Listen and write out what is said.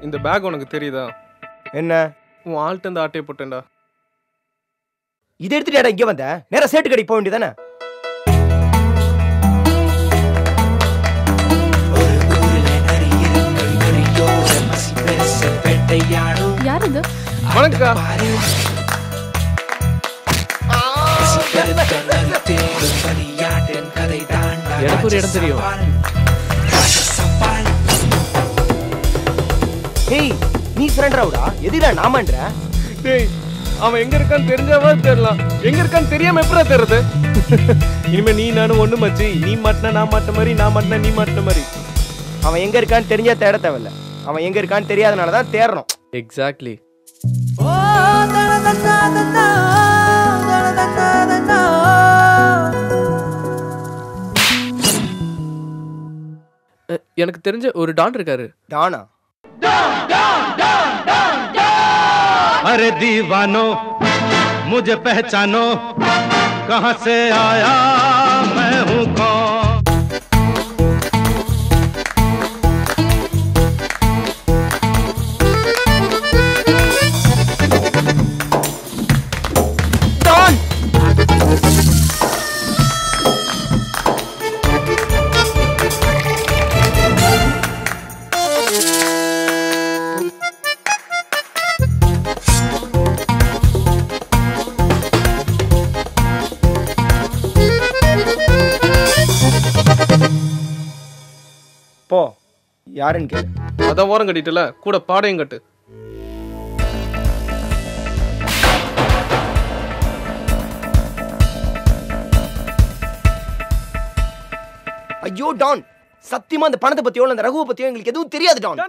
இந்த பேக் உனக்கு தெரியுதா? என்ன? உன் ஆள்கிட்ட இந்த ஆட்டையை போட்டேன்டா. இதை எடுத்துட்டு இங்க வந்த நேரா சேட்டு கடைக்கு போக வேண்டியதானே? யார் இது? வணக்கா. எனக்கு ஒரு இடம் தெரியும். ஏய், நீ சரண்டராவுடா. எதுடா நாமன்ற? டேய், அவன் எங்க இருக்கான்னு தெரிஞ்சாவா தெரியலாம். எங்க இருக்கான்னு தெரியாம எப்படா தெரியுது? இனிமே நீ நானும் ஒண்ணு மச்சி. நீ மாட்டினா நான் மாட்ட மாதிரி, நான் மாட்டினா நீ மாட்டின மாதிரி. அவன் எங்க இருக்கான்னு தெரிஞ்சா தேட தேவையில்ல. அவன் எங்க இருக்கான்னு தெரியாதனால தான் தேடணும். எக்ஸாக்ட்லி. எனக்கு தெரிஞ்ச ஒரு டான் இருக்காரு. டானா? अरे दीवानो मुझे पहचानो कहां से आया मैं हूं कौन. டான்! போ, யாருன்னு கேளு. அதான் ஓரம் கட்டிட்டல, கூட பாடையும் கட்டு. ஐயோ டான், சத்தியமா அந்த பணத்தை பத்தியோ அந்த ரகுவை பத்தியோ எங்களுக்கு எதுவும் தெரியாது டான்.